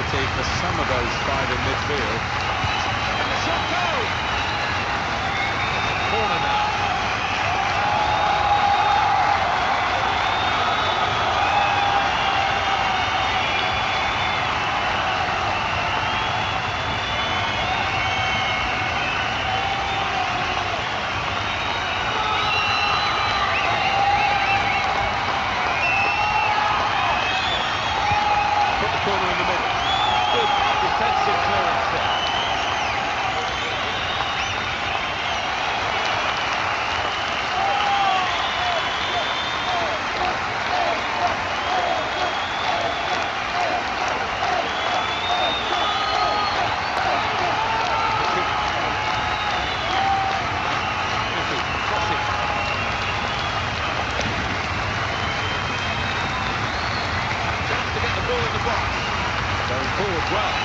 opportunity for some of those five in midfield. And the shot goes! It's a corner now. Put the corner in the middle. Good defensive clearance there. Going forward well.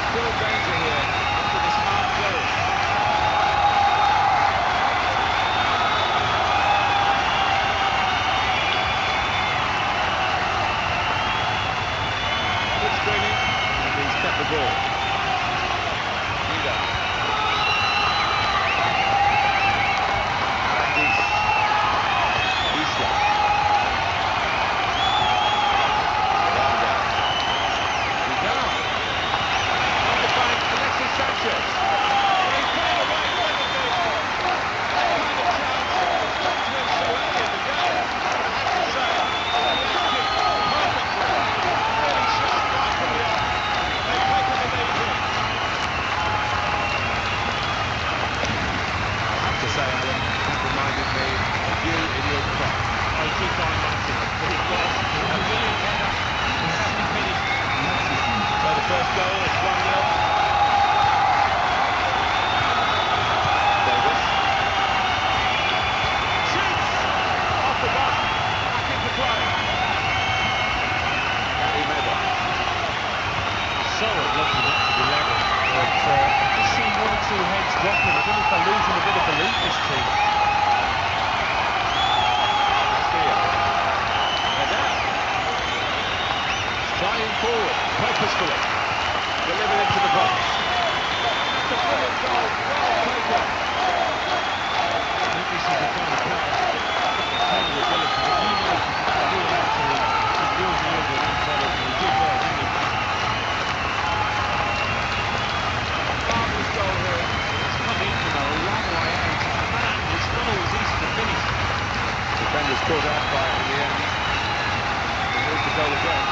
Still danger here after this hard clearance. Good screening, and he's kept the ball. Vida. Aranguiz. Isla. Sanchez. Well, he's put it away brilliantly. That kind of chance has come to him so early in the game. I have to say, he reacted perfectly. Really sharp right from the off. And they've taken the lead here. I have to say, Alan, that reminded me of you in your prime. Oh, you keep going, Martin. It was a brilliant header. Fantastic finish. So the first goal is 1-0. The bar, back into play. So unlucky not to be level, but I've just seen one or two heads dropping. I don't know if they're losing a bit of belief, this team. Castillo. They're down. Striding forward, purposefully. Delivered into the box. And that's a brilliant goal, well taken. I think this is the kind of player. Incredible ability, but you know if you can get the ball out to him, he will deliver an end product, and he did there, didn't he? Marvellous goal here. It's come in from a long way out, and from that angle, it's not always easy to finish. Defenders caught out by it in the end. And here's the goal again.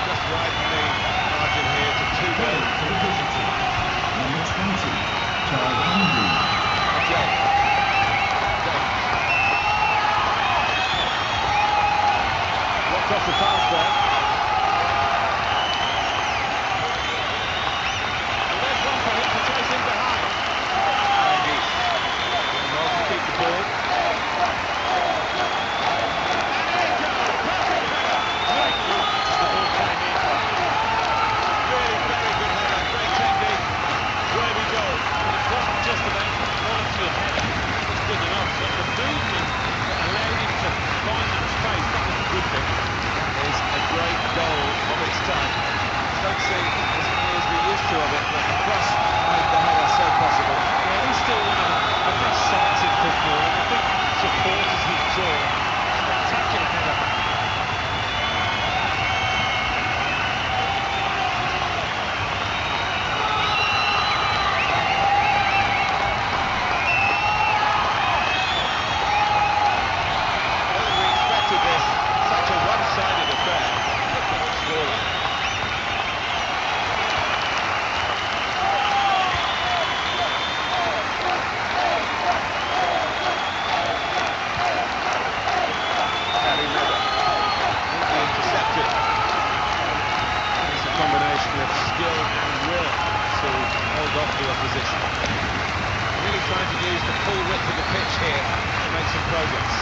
Just widen the margin here to 2-0. For the visitor, number 20, Charles Hungry. Now James. Blocked off the pass there. And there's one for him to chase in behind. Aranguiz doing well to keep the ball. And in it goes! Perfect header! Great movement as the ball came in. Really very good header, great technique. Worthy goal. But it wasn't just about the quality of header. That was good enough, but the movement that allowed him to find that space, that was the good bit. That is a great goal of its type. Don't see as many as we used to of it, but the cross made the header so possible. Yeah, it is still one of the best sights in football, and I think supporters enjoy it. Spectacular header. Such a one-sided affair, but look at the scoreline. Neatly intercepted. It's a combination of skill and will to hold off the opposition. Really trying to use the full width of the pitch here to make some progress.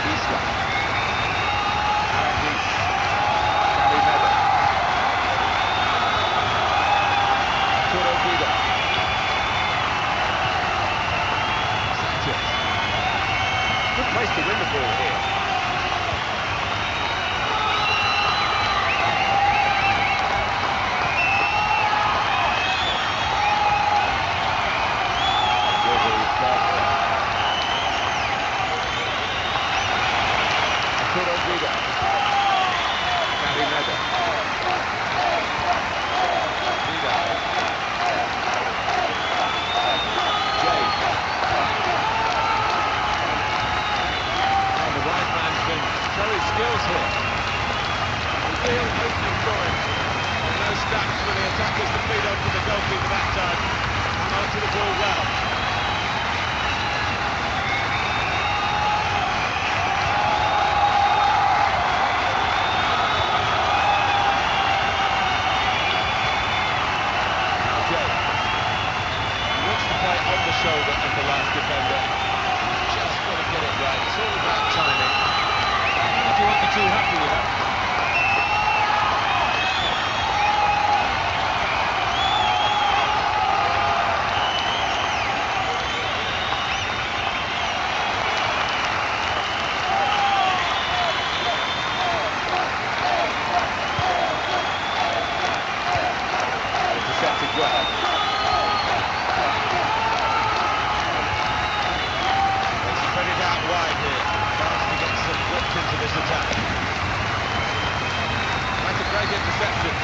Isla. Aranguiz. Gary Medder. defender. He's just got to get it right. It's all about timing. Manager won't be too happy with that. Intercepted well. They spread it out wide here. Chance to get some width into this attack. That's a great interception.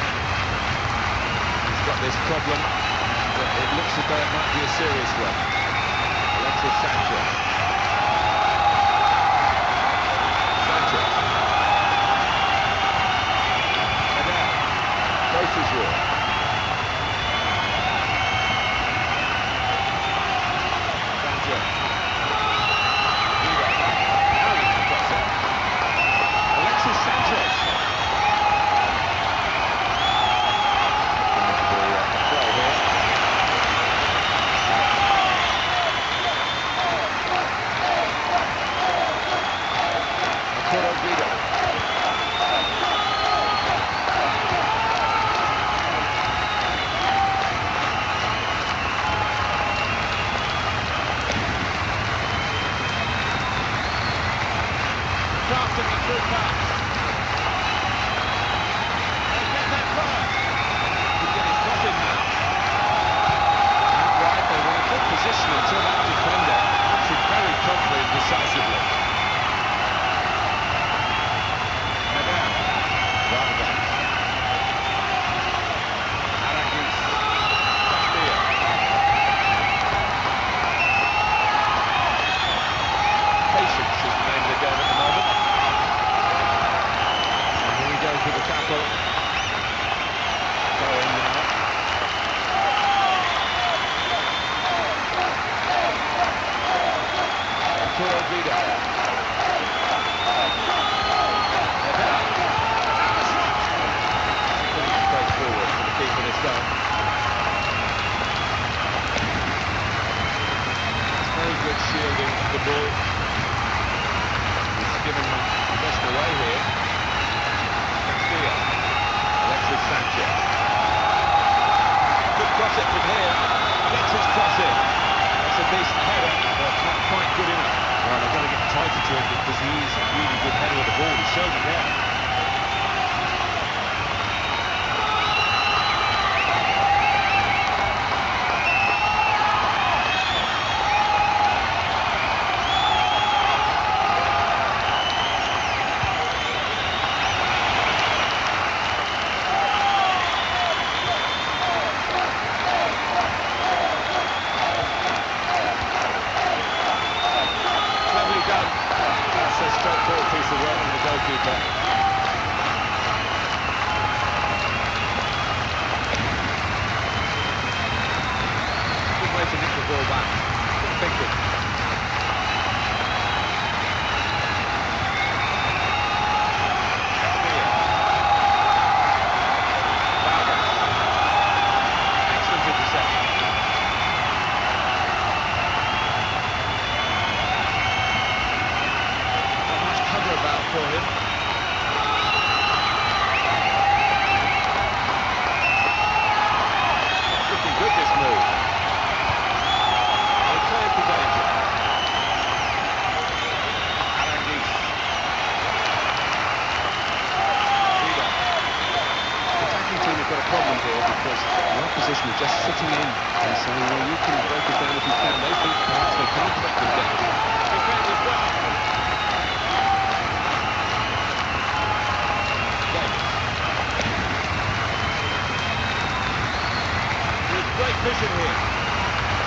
He's got this problem, and it looks as though it might be a serious one. Alexis Sanchez. Sanchez. Medel. Beausejour. Sanchez. Vida. Now he can cross it. Alexis Sanchez. Going to be a play here. Arturo Vida. Crafting the through pass. They'll get that first. Could get his cross in now. Out wide, they were in a good position until that defender acted very promptly and decisively. Medel. Vargas. Aranguiz. Castillo. Patience is the name of the game at the moment. And here he goes with the tackle. Throw in now. Arturo Vida. Medel. Now the shot! Pretty straightforward for the keeper this time. That's very good shielding of the ball. He's given possession away here. Castillo. Alexis Sanchez. He could cross it from here. Gets his cross in. That's a decent header, but not quite good enough. Well, they've got to get tighter to him because he's a really good header of the ball. He showed it there. Cleverly done. That's a straightforward piece of work from the goalkeeper. Good way to nick the ball back. Good thinking. Castillo. Vargas. Excellent interception. Not much cover about for him. It's looking good, this move. They cleared the danger. Aranguiz. Vida. The attacking team have got a problem here because the opposition are just sitting in and saying, well, you can break us down if you can. They think perhaps they can't break them down. Defended well. Davis. There's great vision here.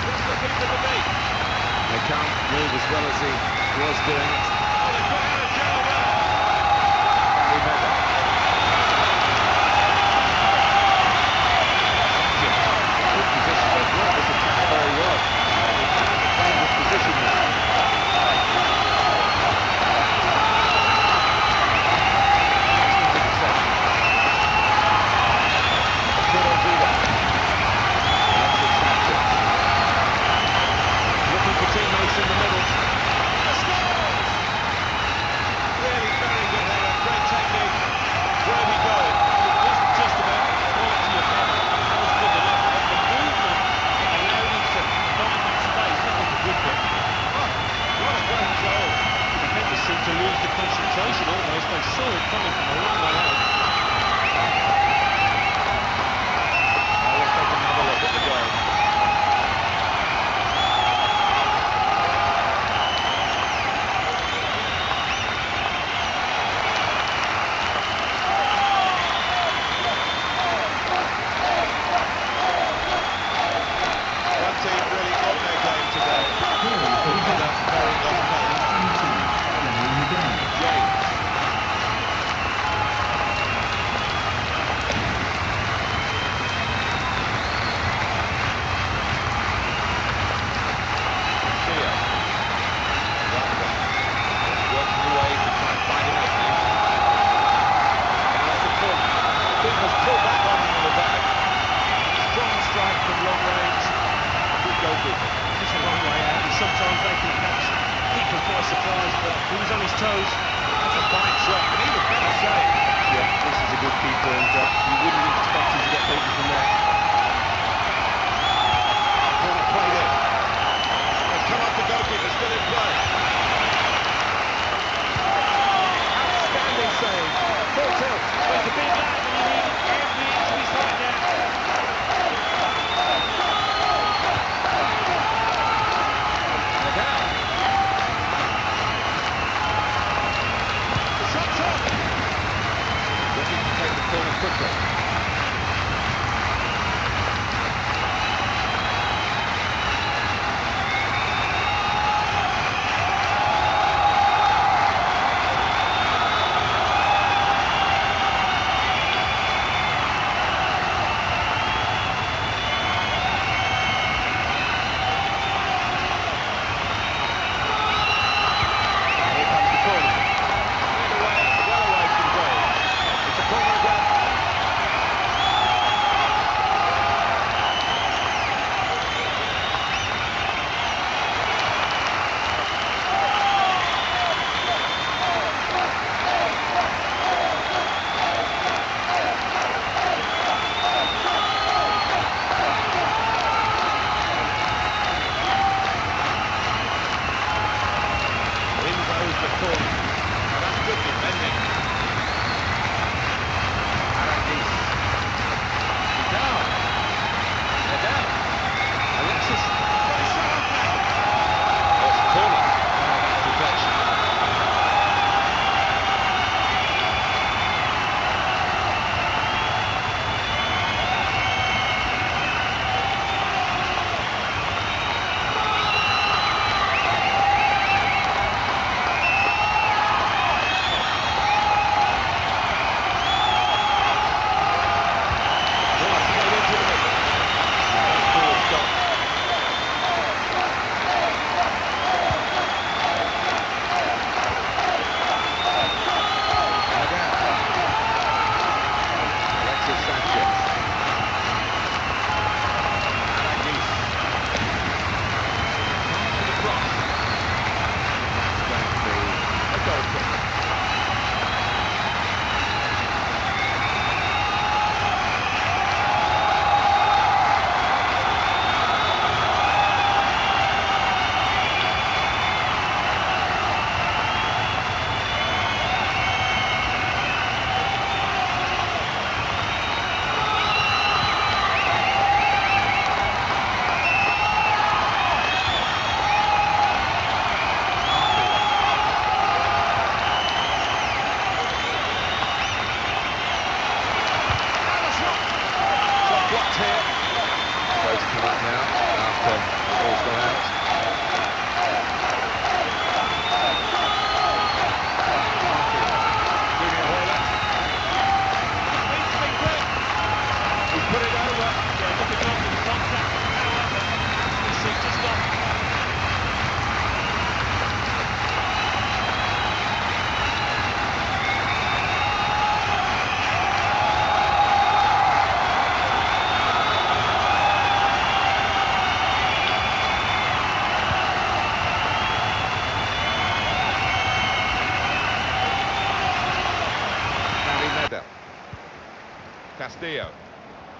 What's the keeper to be? They can't move as well as he was doing it. Oh, they've got out of jail there. Gary Medel. Sanchez. Good position. They've worked this attack very well. They've found a dangerous position now. Excellent interception. Arturo Vida. Alexis Sanchez. Looking for teammates team really on their game today. Goal It's for the another visitor. very off-colour. Number 22, playing again. James. Castillo. Vargas. Just working away to try and find an opening. Now it's a corner. The keeper's pulled back on Alvarez. Strong strike from long range and good goalkeeping. It's a long way out, and sometimes they can catch keepers by surprise, but he was on his toes. That's a fine shot, and even better save. Yeah, this is a good keeper, and you wouldn't expect him to get beaten from there. Corner played in. Has come off the goalkeeper, still in play. Outstanding save. Full tilt. Well, he's a big lad, and he needed every inch of his height there. Nadal. The shot's on. Looking to take the corner quickly. The corner. Now that's good defending. Aranguiz. Vidal. Nadal. Alexis. Got his shot off now. Oh, it's a corner. That's deflection. Castillo.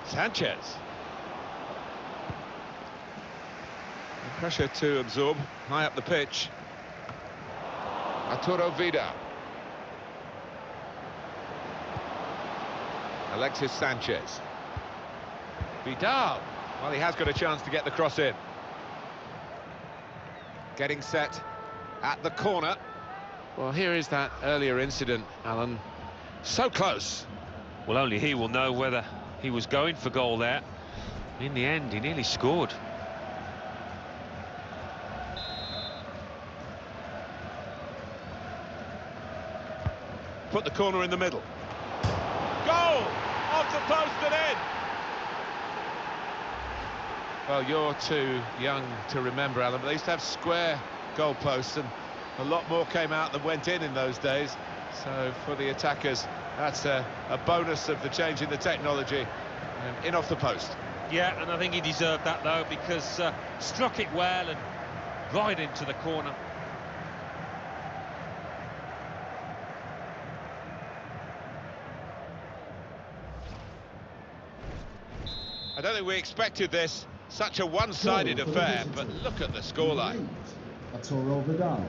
Sanchez. Pressure to absorb, high up the pitch. Arturo Vidal. Alexis Sanchez. Vidal. Well, he has got a chance to get the cross in. Getting set at the corner. Well, here is that earlier incident, Alan. So close. Well, only he will know whether he was going for goal there. In the end, he nearly scored. put the corner in the middle. Goal! Off the post and in! Well, you're too young to remember, Alan, but they used to have square goalposts, and a lot more came out than went in those days. So for the attackers, that's a bonus of the change in the technology. And in off the post. Yeah, and I think he deserved that, though, because struck it well and right into the corner. I don't think we expected this, such a one-sided Goal for the affair, visitors. but look at the scoreline. Arturo Vidal.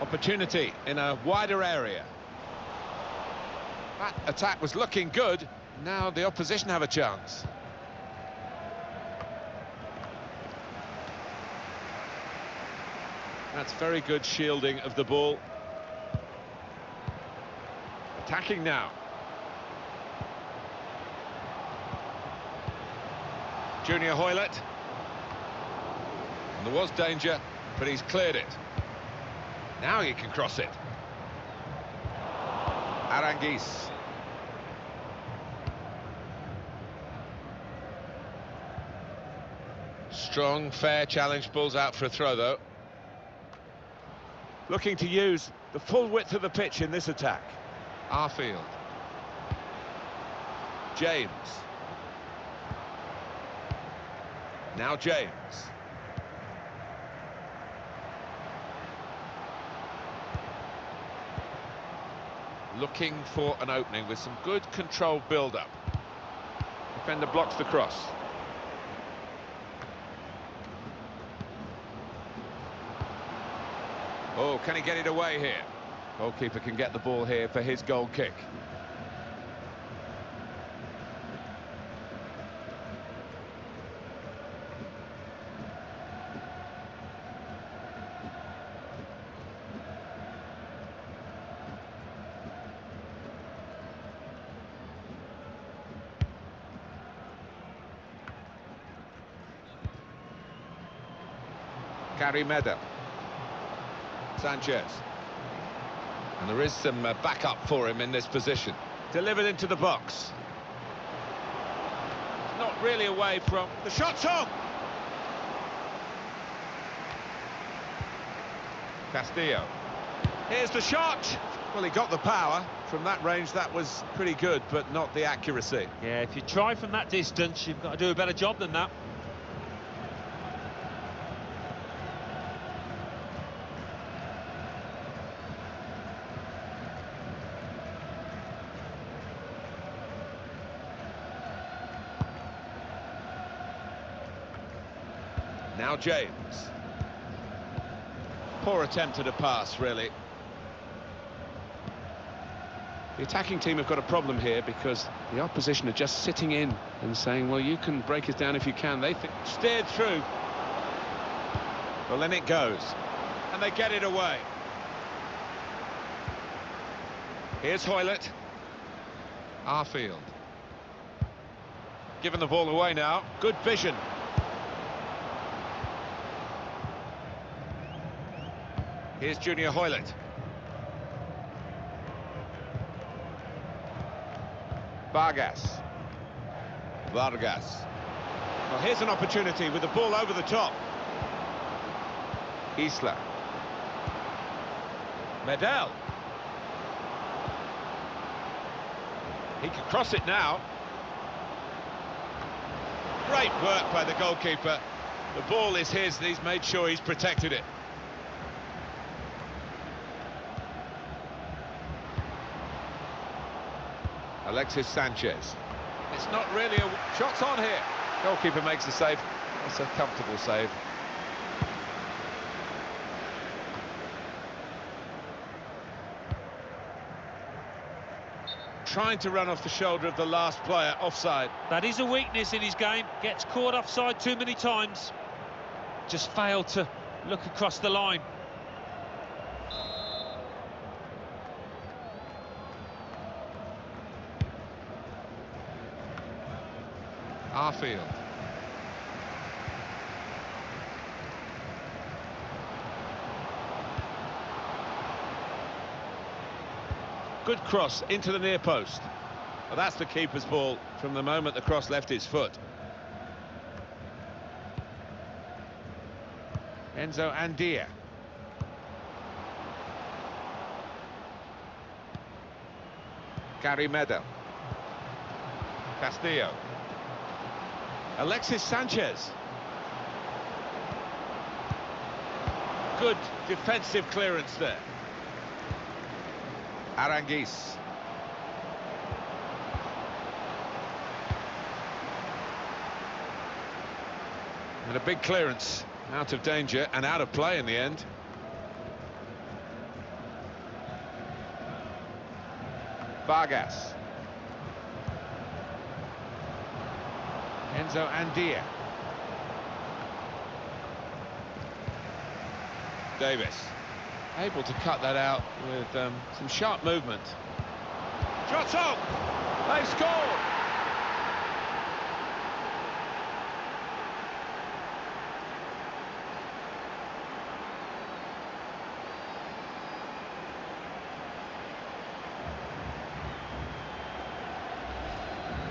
Opportunity in a wider area. That attack was looking good. Now the opposition have a chance. That's very good shielding of the ball. Attacking now. Junior Hoylett. And there was danger, but he's cleared it. Now he can cross it. Aranguiz. Strong, fair challenge, balls out for a throw though. Looking to use the full width of the pitch in this attack. Arfield. James. Now James. Looking for an opening with some good controlled build-up. Defender blocks the cross. Oh, can he get it away here? Goalkeeper can get the ball here for his goal kick. Gary Medel. Sanchez. And there is some backup for him in this position. Delivered into the box. It's not really away from... The shot's on! Castillo. Here's the shot! Well, he got the power. From that range, that was pretty good, but not the accuracy. Yeah, if you try from that distance, you've got to do a better job than that. Now James. Poor attempt at a pass, really. The attacking team have got a problem here because the opposition are just sitting in and saying, well, you can break us down if you can. They think steered through. Well, then it goes. And they get it away. Here's Hoylett. Arfield. Giving the ball away now. Good vision. Here's Junior Hoylett. Vargas. Well, here's an opportunity with the ball over the top. Isla. Medel. He can cross it now. Great work by the goalkeeper. The ball is his and he's made sure he's protected it. Alexis Sanchez. It's not really a... Shot's on here. Goalkeeper makes the save. That's a comfortable save. Trying to run off the shoulder of the last player, offside. That is a weakness in his game. Gets caught offside too many times. Just failed to look across the line. Arfield. Good cross into the near post. Well, that's the keeper's ball from the moment the cross left his foot. Enzo Andia. Gary Medel. Castillo. Alexis Sanchez. Good defensive clearance there. Aranguiz. And a big clearance, out of danger and out of play in the end. Vargas. Enzo Andia. Davis. Able to cut that out with some sharp movement. Shots on! They scored!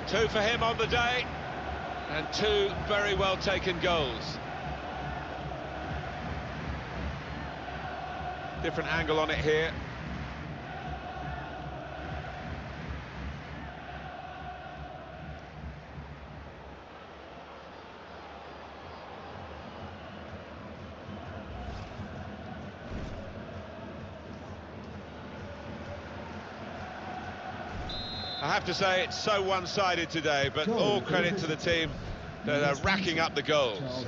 Two for him on the day, and two very well taken goals. Different angle on it here. I have to say it's so one-sided today, but all credit to the team that are racking up the goals.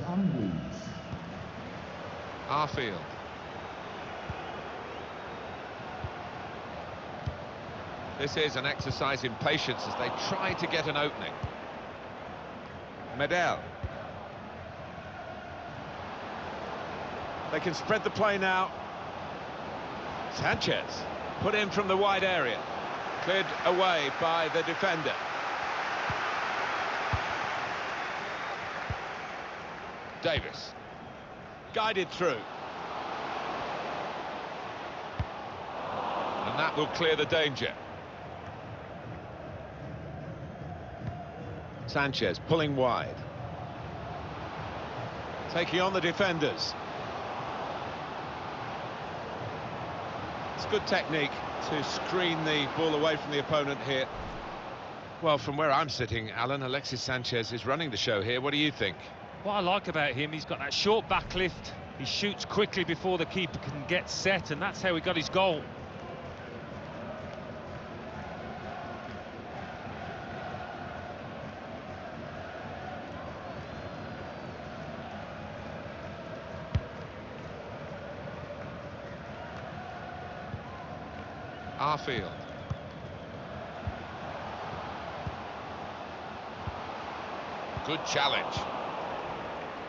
Arfield. This is an exercise in patience as they try to get an opening. Medel. They can spread the play now. Sanchez put in from the wide area. Cleared away by the defender. Davis. Guided through. And that will clear the danger. Sanchez pulling wide. Taking on the defenders. It's good technique to screen the ball away from the opponent here. Well, from where I'm sitting, Alan, Alexis Sanchez is running the show here. What do you think? What I like about him, he's got that short back lift. He shoots quickly before the keeper can get set, and that's how he got his goal. Arfield. Good challenge.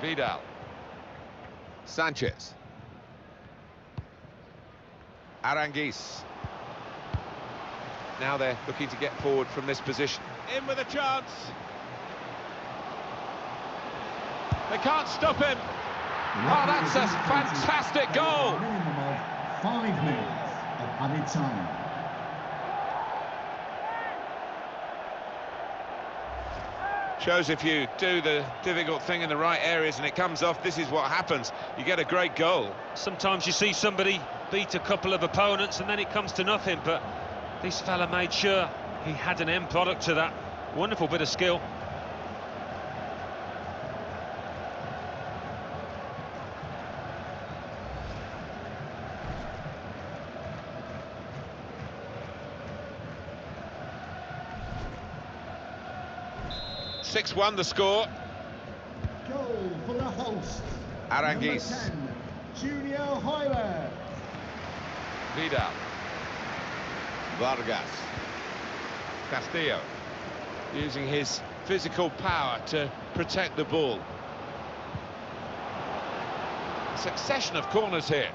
Vidal. Sanchez. Aranguiz. Now they're looking to get forward from this position. In with a chance. They can't stop him. Oh, that's a fantastic goal. Minimum of 5 minutes of added time. Shows if you do the difficult thing in the right areas and it comes off, this is what happens. You get a great goal. Sometimes you see somebody beat a couple of opponents and then it comes to nothing, but this fella made sure he had an end product to that. Wonderful bit of skill. (6-1) the score. Goal for the host. Aranguiz. Number 10, Junior Hoyler. Vidal. Vargas. Castillo. Using his physical power to protect the ball. A succession of corners here.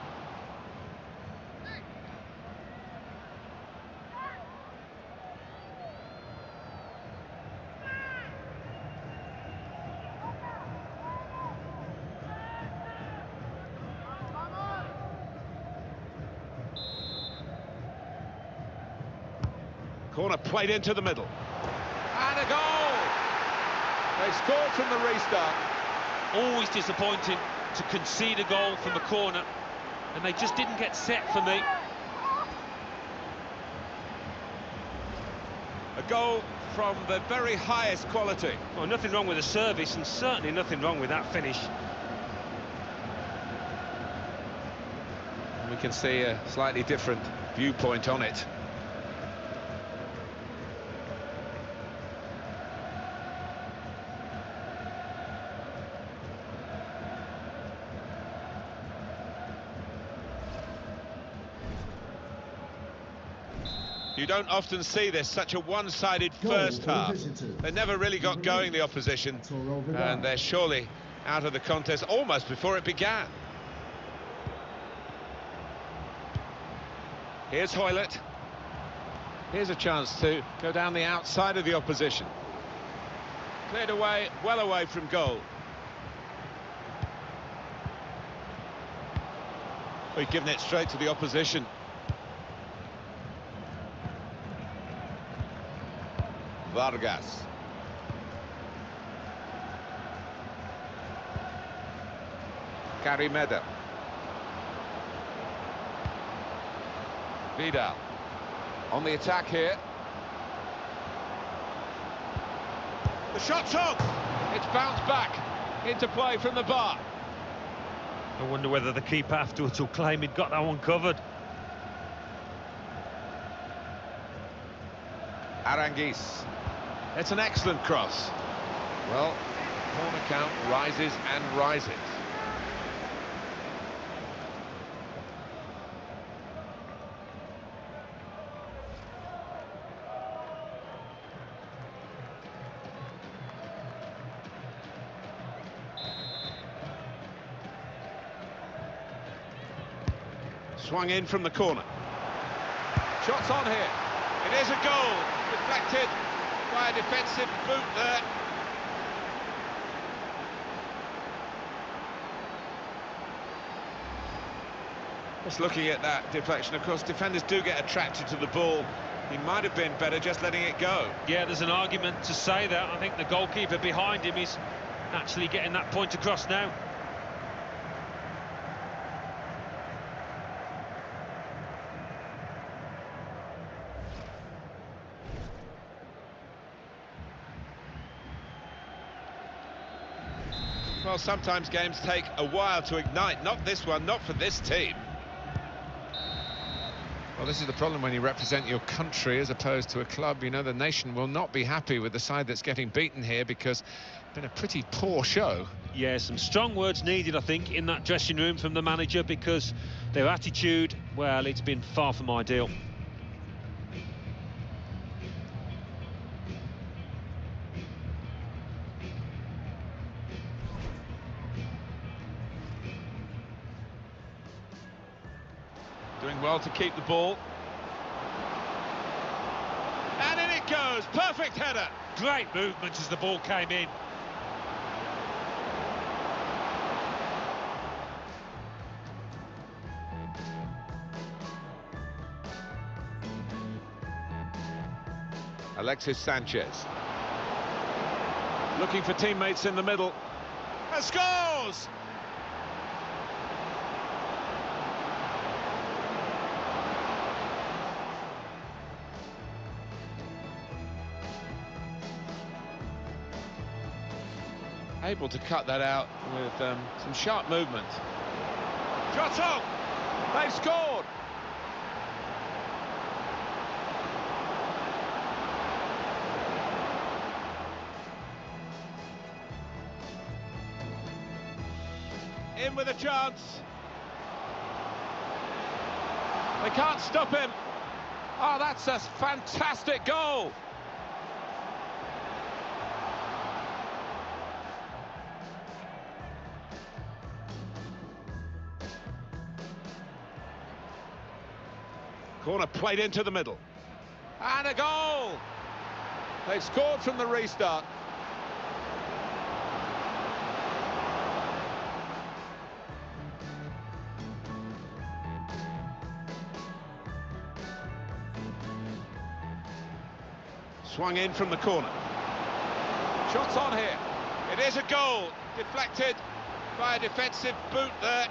Corner played into the middle. And a goal! They scored from the restart. Always disappointing to concede a goal from a corner, and they just didn't get set for me. A goal from the very highest quality. Well, nothing wrong with the service, and certainly nothing wrong with that finish. We can see a slightly different viewpoint on it. You don't often see this, such a one-sided first half. They never really got going, the opposition, and they're surely out of the contest almost before it began. Here's Hoylett. Here's a chance to go down the outside of the opposition. Cleared away, well away from goal. We've given it straight to the opposition. Vargas. Carimeda. Vidal. On the attack here. The shot's on! It's bounced back into play from the bar. I wonder whether the keeper afterwards will claim he'd got that one covered. Aranguiz. It's an excellent cross. Well, corner count rises and rises. Swung in from the corner. Shots on here. It is a goal. Deflected by a defensive boot there. Just looking at that deflection, of course, defenders do get attracted to the ball. He might have been better just letting it go. Yeah, there's an argument to say that. I think the goalkeeper behind him is actually getting that point across now. Well, sometimes games take a while to ignite. Not this one, not for this team. Well, this is the problem when you represent your country as opposed to a club. You know, the nation will not be happy with the side that's getting beaten here because it's been a pretty poor show. Yeah, some strong words needed, I think, in that dressing room from the manager, because their attitude, well, it's been far from ideal. Doing well to keep the ball. And in it goes, perfect header. Great movement as the ball came in. Alexis Sanchez. Looking for teammates in the middle. And scores! Able to cut that out with some sharp movement. Shot on! They've scored! In with a chance. They can't stop him. Oh, that's a fantastic goal! Corner played into the middle. And a goal! They've scored from the restart. Swung in from the corner. Shots on here. It is a goal, deflected by a defensive boot there.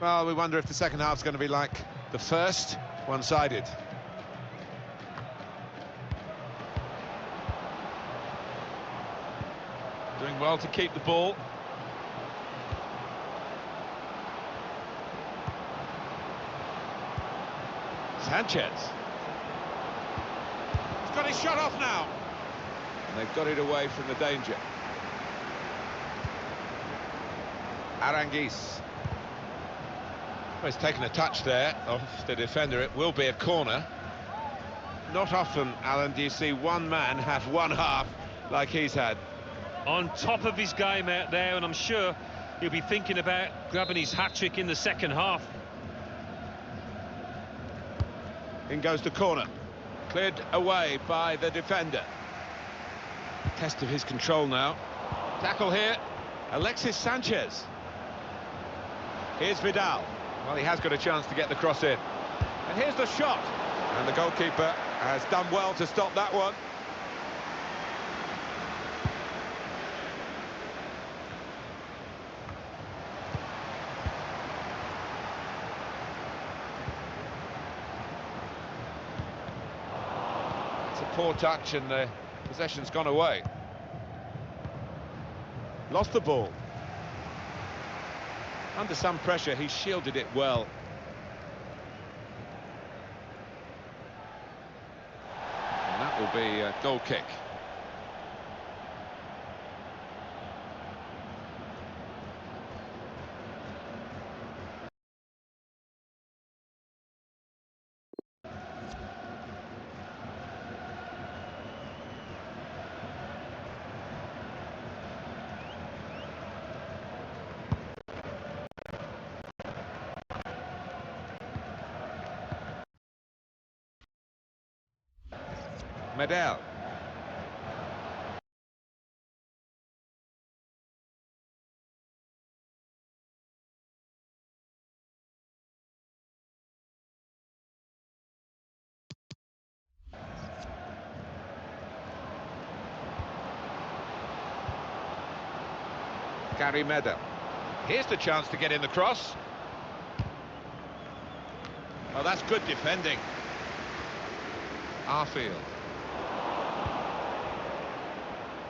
Well, we wonder if the second half's going to be like the first, one-sided. Doing well to keep the ball. Sanchez. He's got his shot off now. And they've got it away from the danger. Aranguiz. Well, he's taken a touch there off the defender. It will be a corner. Not often, Alan, do you see one man have one half like he's had. On top of his game out there, and I'm sure he'll be thinking about grabbing his hat-trick in the second half. In goes the corner. Cleared away by the defender. Test of his control now. Tackle here. Alexis Sanchez. Here's Vidal. Well, he has got a chance to get the cross in. And here's the shot. And the goalkeeper has done well to stop that one. It's a poor touch and the possession's gone away. Lost the ball. Under some pressure, he shielded it well. And that will be a goal kick. Medel. Gary Medel. Here's the chance to get in the cross. Oh, that's good defending. Arfield.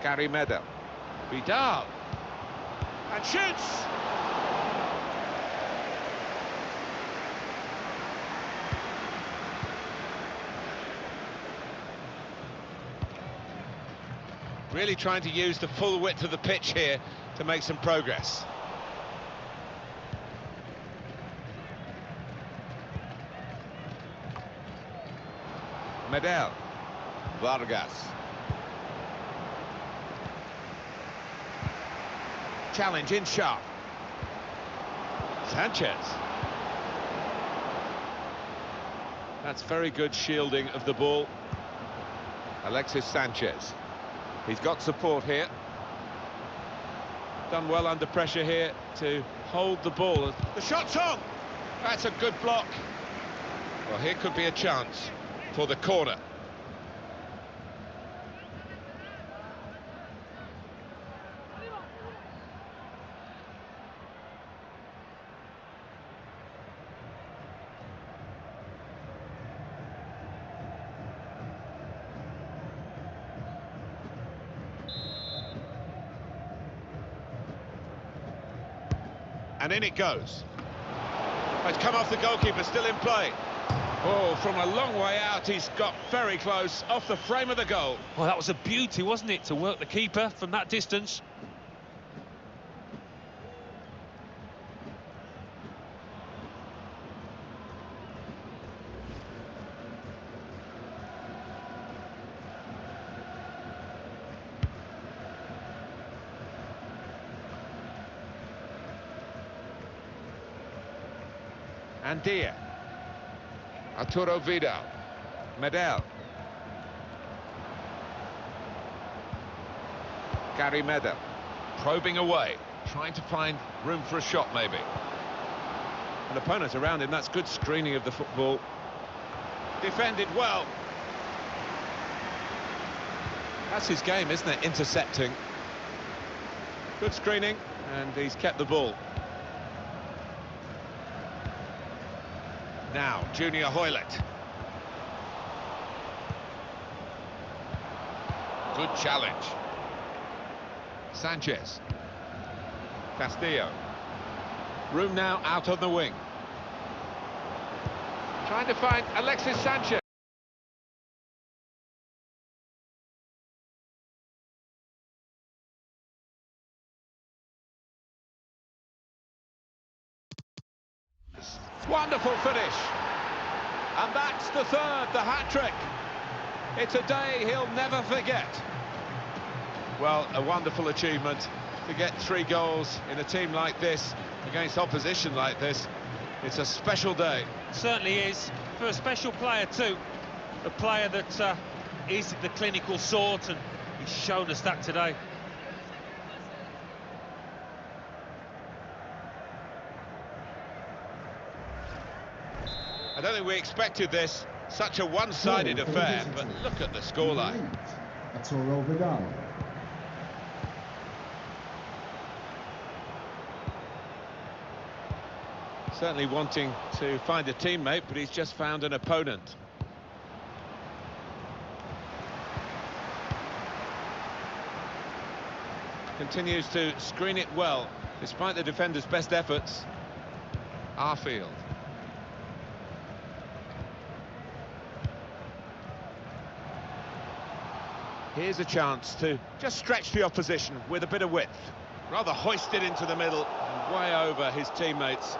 Gary Medel. Vidal. And shoots! Really trying to use the full width of the pitch here to make some progress. Medel. Vargas. Challenge in sharp. Sanchez. That's very good shielding of the ball. Alexis Sanchez. He's got support here. Done well under pressure here to hold the ball. The shot's on! That's a good block. Well, here could be a chance for the corner. And in it goes. It's come off the goalkeeper, still in play. Oh, from a long way out, he's got very close, off the frame of the goal. Well, that was a beauty, wasn't it, to work the keeper from that distance. Andia. Arturo Vidal. Medel. Gary Medel. Probing away. Trying to find room for a shot, maybe. An opponent around him. That's good screening of the football. Defended well. That's his game, isn't it? Intercepting. Good screening, and he's kept the ball. Now, Junior Hoylett. Good challenge. Sanchez. Castillo. Room now out on the wing. Trying to find Alexis Sanchez. Wonderful finish. And that's the third, the hat-trick. It's a day he'll never forget. Well, a wonderful achievement to get 3 goals in a team like this, against opposition like this. It's a special day. Certainly is, for a special player too. A player that is the clinical sort, and he's shown us that today. I don't think we expected this, such a one-sided affair, but look at the scoreline. Arturo Vidal. Certainly wanting to find a teammate, but he's just found an opponent. Continues to screen it well, despite the defender's best efforts. Arfield. Here's a chance to just stretch the opposition with a bit of width. Rather hoisted into the middle and way over his teammates.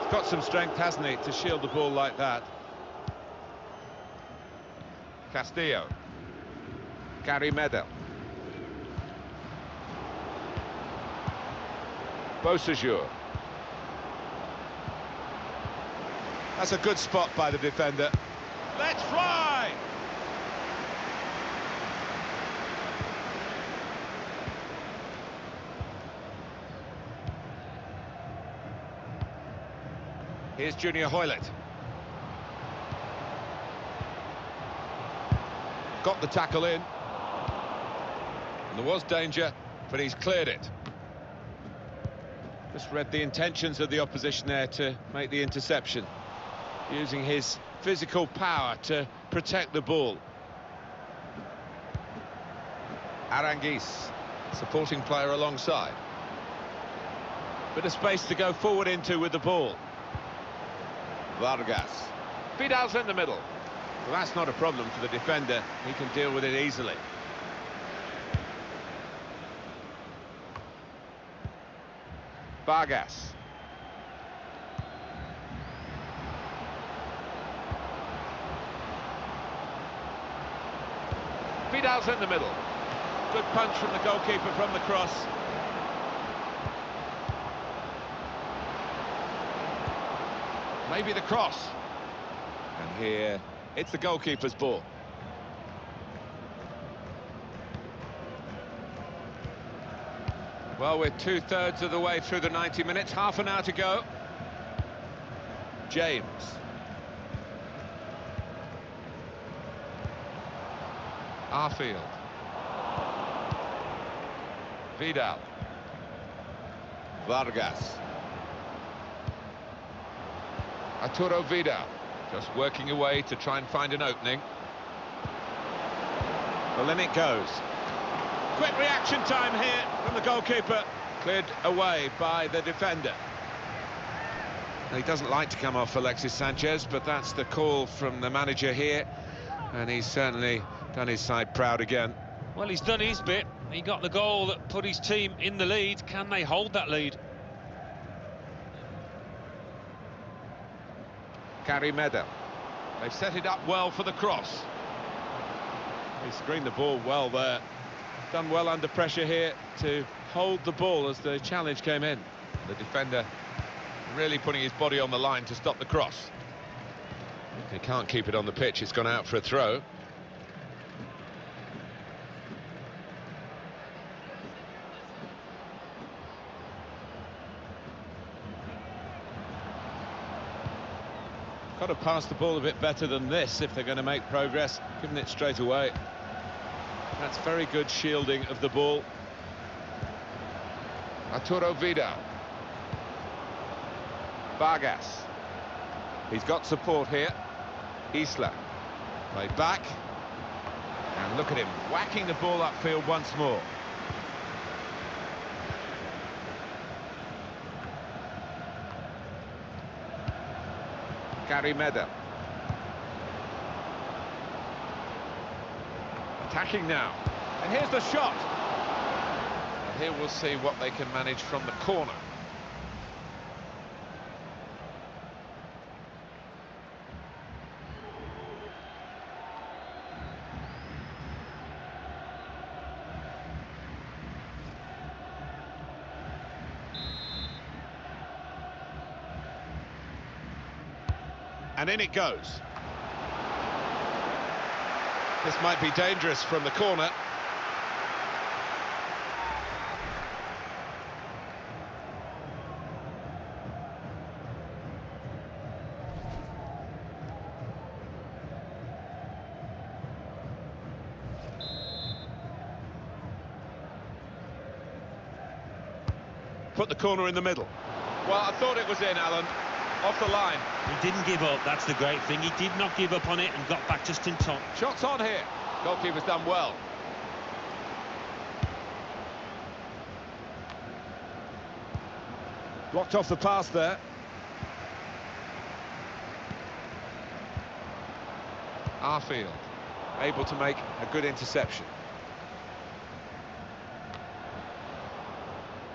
He's got some strength, hasn't he, to shield the ball like that. Castillo. Gary Medel. Beausejour. That's a good spot by the defender. Let's fly! Here's Junior Hoylett. Got the tackle in. And there was danger, but he's cleared it. Just read the intentions of the opposition there to make the interception. Using his physical power to protect the ball. Aranguiz, supporting player alongside. Bit of space to go forward into with the ball. Vargas. Vidal's in the middle. Well, that's not a problem for the defender. He can deal with it easily. Vargas. Vidal's in the middle. Good punch from the goalkeeper from the cross. Maybe the cross. And here, it's the goalkeeper's ball. Well, we're 2/3 of the way through the 90 minutes, half an hour to go. James. Arfield. Vidal. Vargas. Arturo Vidal, just working away to try and find an opening. Well, then it goes. Quick reaction time here from the goalkeeper. Cleared away by the defender. He doesn't like to come off Alexis Sanchez, but that's the call from the manager here. And he's certainly done his side proud again. Well, he's done his bit. He got the goal that put his team in the lead. Can they hold that lead? Gary Medel. They've set it up well for the cross. He screened the ball well there. Done well under pressure here to hold the ball as the challenge came in. The defender really putting his body on the line to stop the cross. He can't keep it on the pitch, it's gone out for a throw. Got to pass the ball a bit better than this if they're going to make progress, giving it straight away. That's very good shielding of the ball. Arturo Vidal. Vargas. He's got support here. Isla. Play back. And look at him, whacking the ball upfield once more. Meda. Attacking now. And here's the shot. And here we'll see what they can manage from the corner. And in it goes. This might be dangerous from the corner. Put the corner in the middle. Well, I thought it was in, Alan. Off the line. He didn't give up, that's the great thing. He did not give up on it and got back just in time. Shots on here. Goalkeeper's done well. Blocked off the pass there. Arfield, able to make a good interception.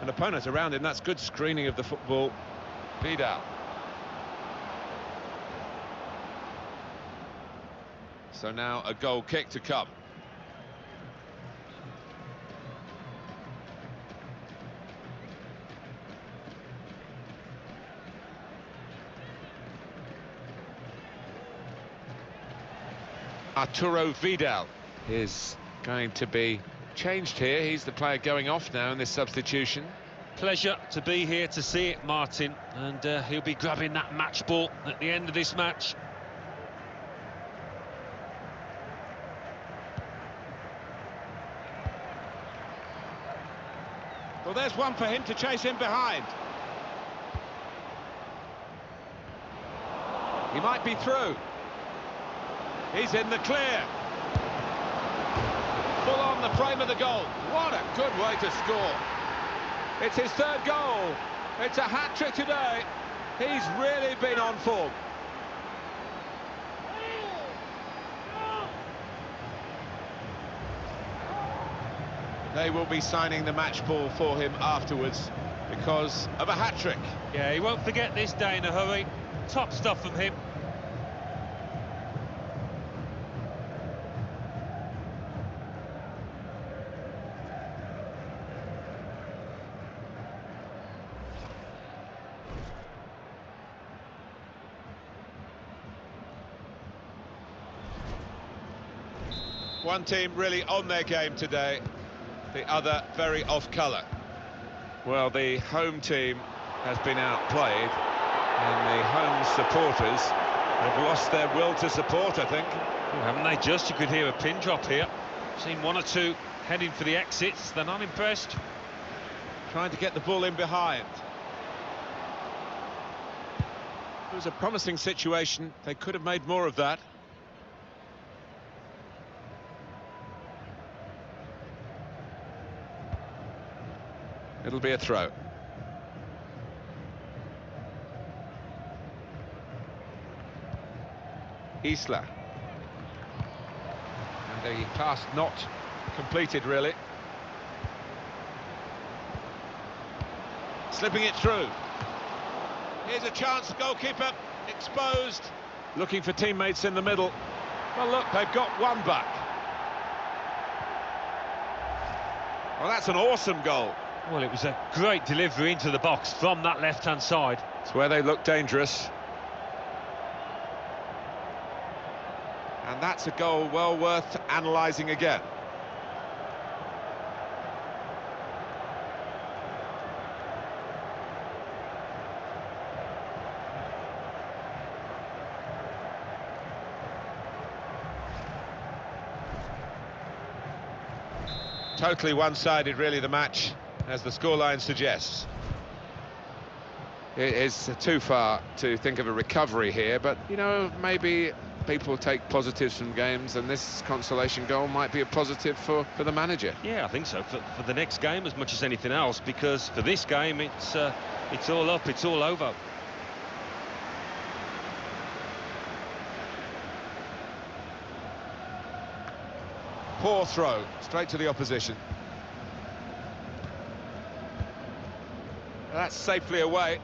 An opponent around him, that's good screening of the football. Vidal. So now a goal kick to come. Arturo Vidal is going to be changed here. He's the player going off now in this substitution. Pleasure to be here to see it, Martin, and he'll be grabbing that match ball at the end of this match. Well, there's one for him to chase in behind. He might be through. He's in the clear. Full on the frame of the goal. What a good way to score. It's his third goal. It's a hat-trick today. He's really been on form. They will be signing the match ball for him afterwards because of a hat-trick. Yeah, he won't forget this day in a hurry. Top stuff from him. One team really on their game today, the other very off colour. Well, the home team has been outplayed, and the home supporters have lost their will to support, I think. Oh, haven't they just? You could hear a pin drop here. Seen one or two heading for the exits. They're not impressed. Trying to get the ball in behind. It was a promising situation. They could have made more of that. It'll be a throw. Isla. And the pass not completed, really. Slipping it through. Here's a chance, goalkeeper exposed. Looking for teammates in the middle. Well, look, they've got one back. Well, that's an awesome goal. Well, it was a great delivery into the box from that left-hand side. It's where they look dangerous. And that's a goal well worth analysing again. Totally one-sided, really, the match, as the scoreline suggests. It is too far to think of a recovery here, but, you know, maybe people take positives from games, and this consolation goal might be a positive for the manager. Yeah, I think so, for the next game as much as anything else, because for this game, it's all up, it's all over. Poor throw, straight to the opposition. That's safely away.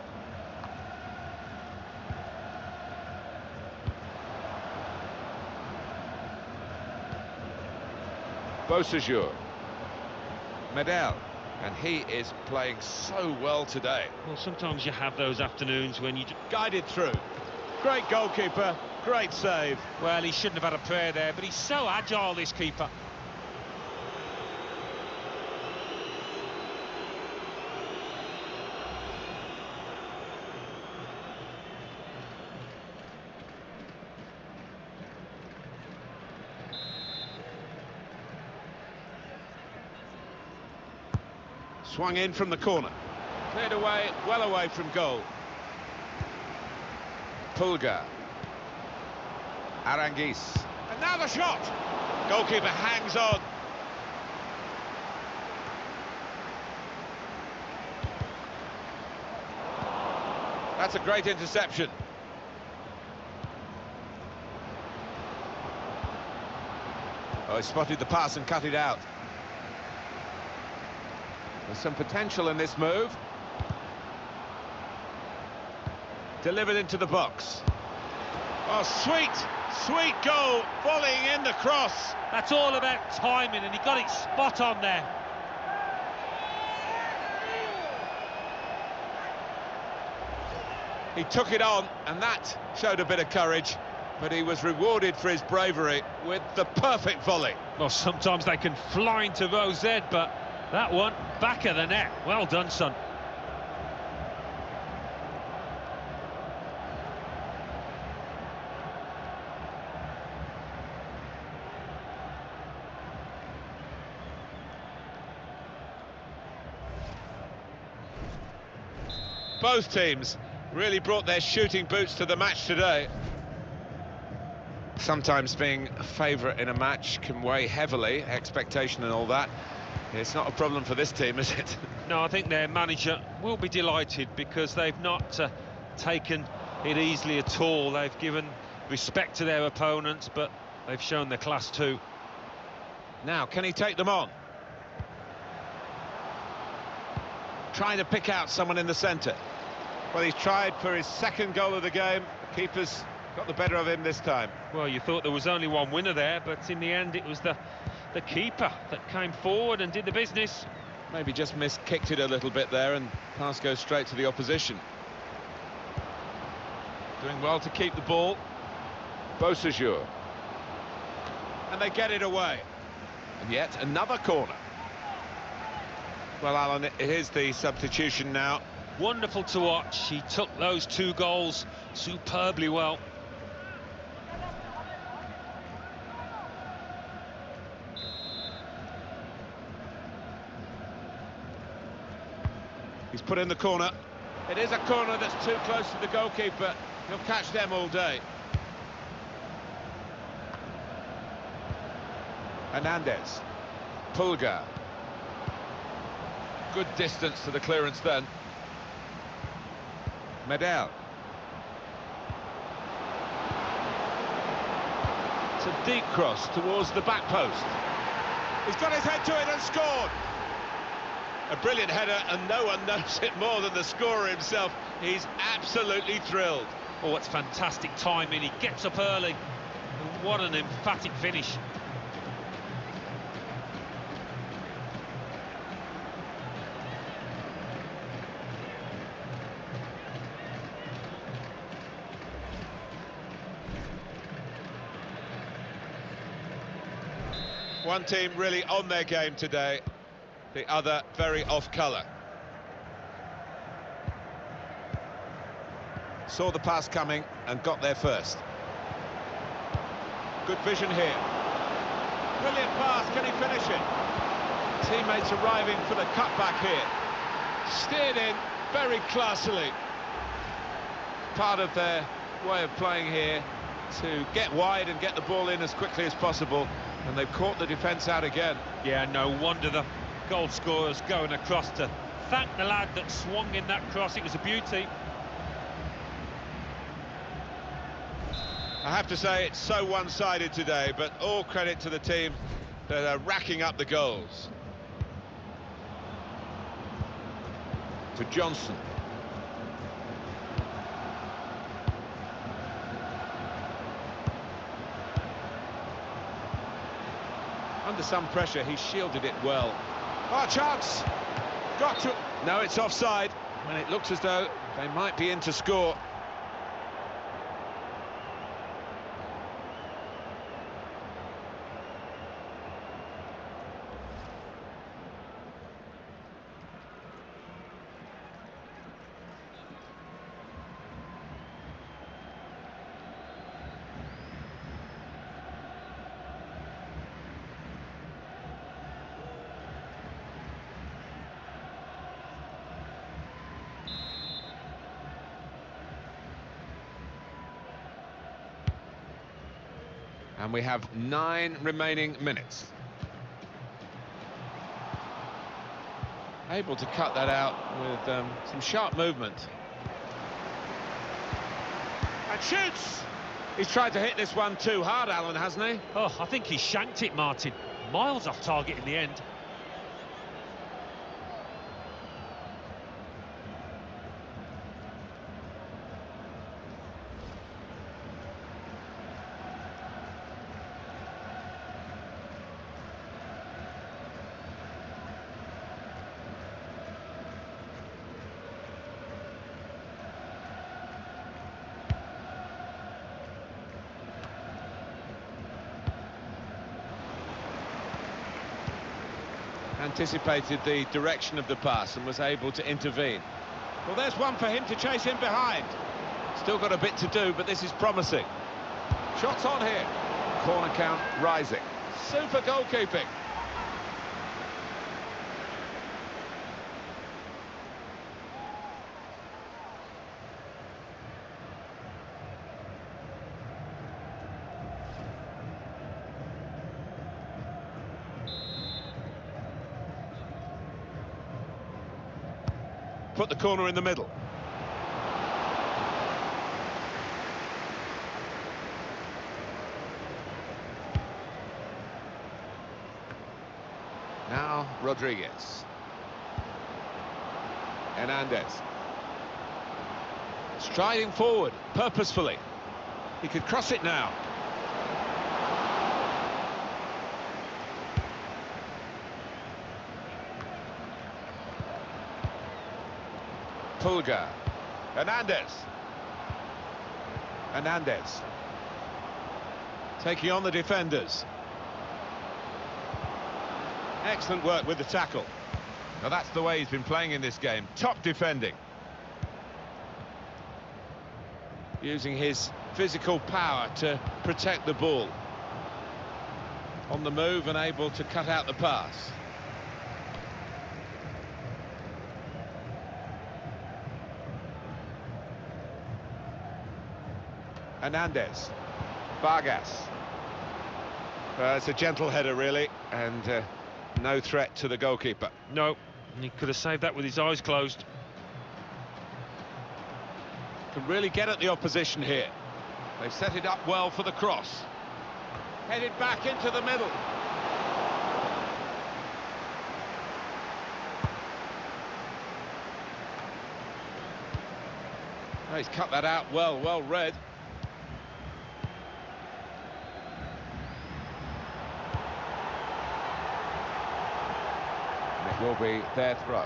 Beausejour. Medel. And he is playing so well today. Well, sometimes you have those afternoons when you... Guided through. Great goalkeeper, great save. Well, he shouldn't have had a prayer there, but he's so agile, this keeper. Swung in from the corner. Cleared away, well away from goal. Pulgar. Aranguiz. And now the shot! Goalkeeper hangs on. That's a great interception. Oh, he spotted the pass and cut it out. There's some potential in this move. Delivered into the box. Oh, sweet goal, volleying in the cross. That's all about timing, and he got it spot on there. He took it on, and that showed a bit of courage, but he was rewarded for his bravery with the perfect volley. Well, sometimes they can fly into row Z, but that one, back of the net. Well done, son. Both teams really brought their shooting boots to the match today. Sometimes being a favourite in a match can weigh heavily, expectation and all that. It's not a problem for this team, is it? No, I think their manager will be delighted because they've not taken it easily at all. They've given respect to their opponents, but they've shown their class too. Now, can he take them on? Trying to pick out someone in the centre. Well, he's tried for his second goal of the game. The keeper's got the better of him this time. Well, you thought there was only one winner there, but in the end it was the keeper that came forward and did the business. Maybe just kicked it a little bit there, and pass goes straight to the opposition. Doing well to keep the ball. Beausejour. And they get it away. And yet another corner. Well, Alan, it is the substitution now. Wonderful to watch. He took those 2 goals superbly well. He's put in the corner. It is a corner that's too close to the goalkeeper. He'll catch them all day. Hernandez. Pulgar. Good distance to the clearance then. Medel. It's a deep cross towards the back post. He's got his head to it and scored. A brilliant header, and no one knows it more than the scorer himself. He's absolutely thrilled. Oh, it's fantastic timing. He gets up early. And what an emphatic finish. One team really on their game today, the other very off colour. Saw the pass coming and got there first. Good vision here. Brilliant pass, can he finish it? Teammates arriving for the cutback here. Steered in very classily. part of their way of playing here, to get wide and get the ball in as quickly as possible, and they've caught the defence out again. Yeah, no wonder the goal scorer's going across to thank the lad that swung in that cross. It was a beauty. I have to say, it's so one-sided today, but all credit to the team that are racking up the goals. To Johnson. Under some pressure, he shielded it well. Oh, chance! Got to... No, it's offside, and it looks as though they might be in to score. And we have 9 remaining minutes. Able to cut that out with some sharp movement. And shoots! He's tried to hit this one too hard, Alan, hasn't he? Oh, I think he shanked it, Martin. Miles off target in the end. Anticipated the direction of the pass and was able to intervene. Well, there's one for him to chase in behind. Still got a bit to do, but this is promising. Shots on here. Corner count rising. Super goalkeeping. Put the corner in the middle. Now Rodriguez. Hernandez. Striding forward, purposefully. He could cross it now. Pulgar. Hernandez. Hernandez. Taking on the defenders. Excellent work with the tackle. Now that's the way he's been playing in this game. Top defending. Using his physical power to protect the ball. On the move and able to cut out the pass. Hernandez. Vargas. It's a gentle header, really, and no threat to the goalkeeper. No, and he could have saved that with his eyes closed. Can really get at the opposition here. They've set it up well for the cross. Headed back into the middle. Oh, he's cut that out well read. Will be their throw.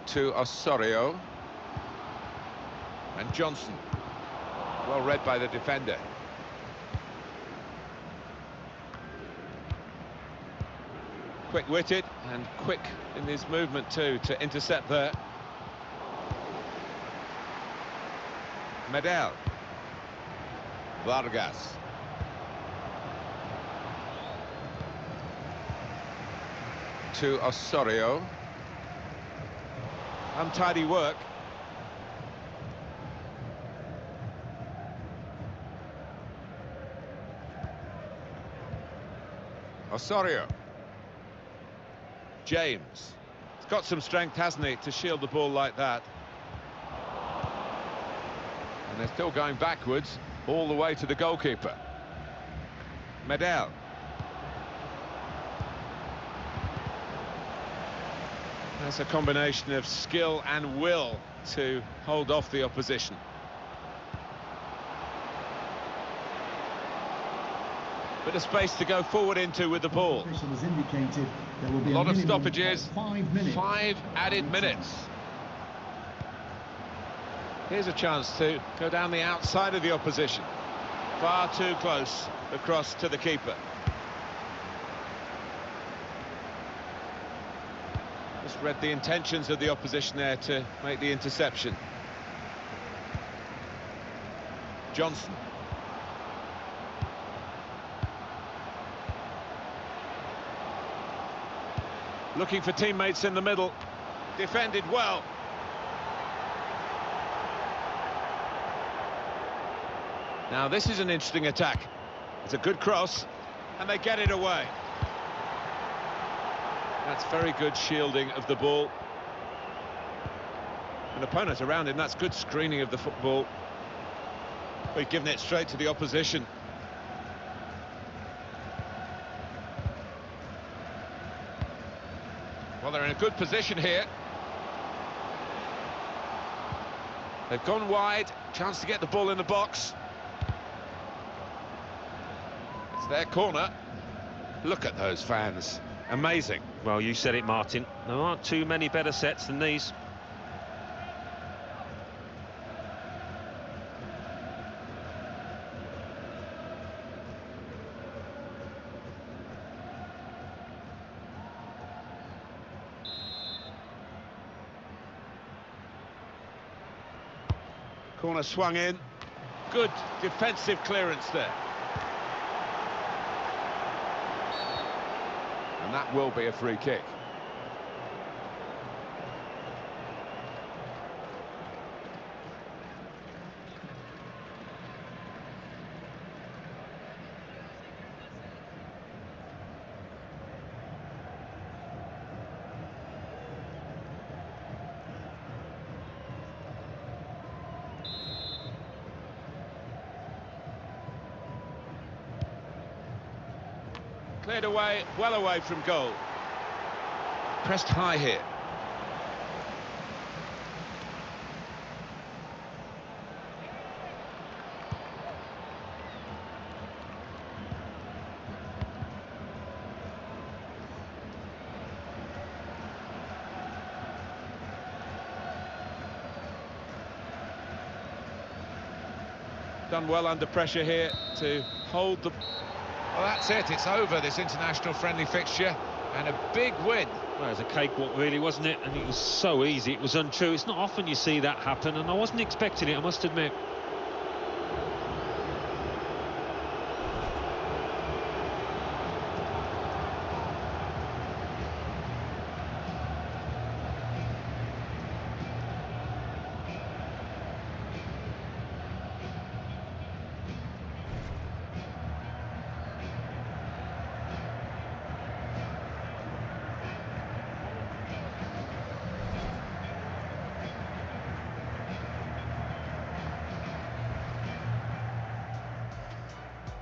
To Osorio. And Johnson. Well read by the defender. Quick-witted and quick in his movement too to intercept there. Medel. Vargas. to Osorio. Untidy work. Osorio. James. He's got some strength, hasn't he, to shield the ball like that. And they're still going backwards, all the way to the goalkeeper. Medel. That's a combination of skill and will to hold off the opposition. Bit of space to go forward into with the ball. A lot of stoppages, 5 minutes. 5 added minutes. Here's a chance to go down the outside of the opposition. Far too close across to the keeper. Just read the intentions of the opposition there to make the interception. Johnson. Looking for teammates in the middle. Defended well. Now this is an interesting attack. It's a good cross, and they get it away. That's very good shielding of the ball. An opponent around him, that's good screening of the football. We've given it straight to the opposition. Well, they're in a good position here. They've gone wide, chance to get the ball in the box. It's their corner. Look at those fans. Amazing. Well, you said it, Martin. There aren't too many better sets than these. Corner swung in. Good defensive clearance there. And that will be a free kick. Cleared away, well away from goal. Pressed high here. Done well under pressure here to hold the... Well, that's it. It's over, this international friendly fixture, and a big win. Well, it was a cakewalk, really, wasn't it? And it was so easy, it was untrue. It's not often you see that happen, and I wasn't expecting it, I must admit.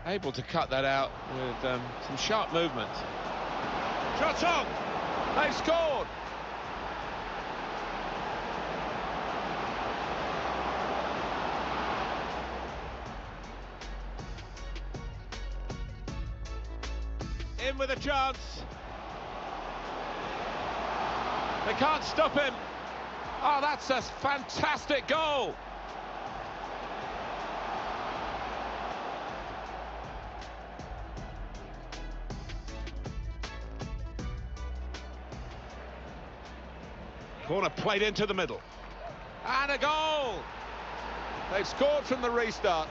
Able to cut that out with some sharp movement. Shot on! They've scored! In with a chance. They can't stop him. Oh, that's a fantastic goal! Corner played into the middle. And a goal! They've scored from the restart.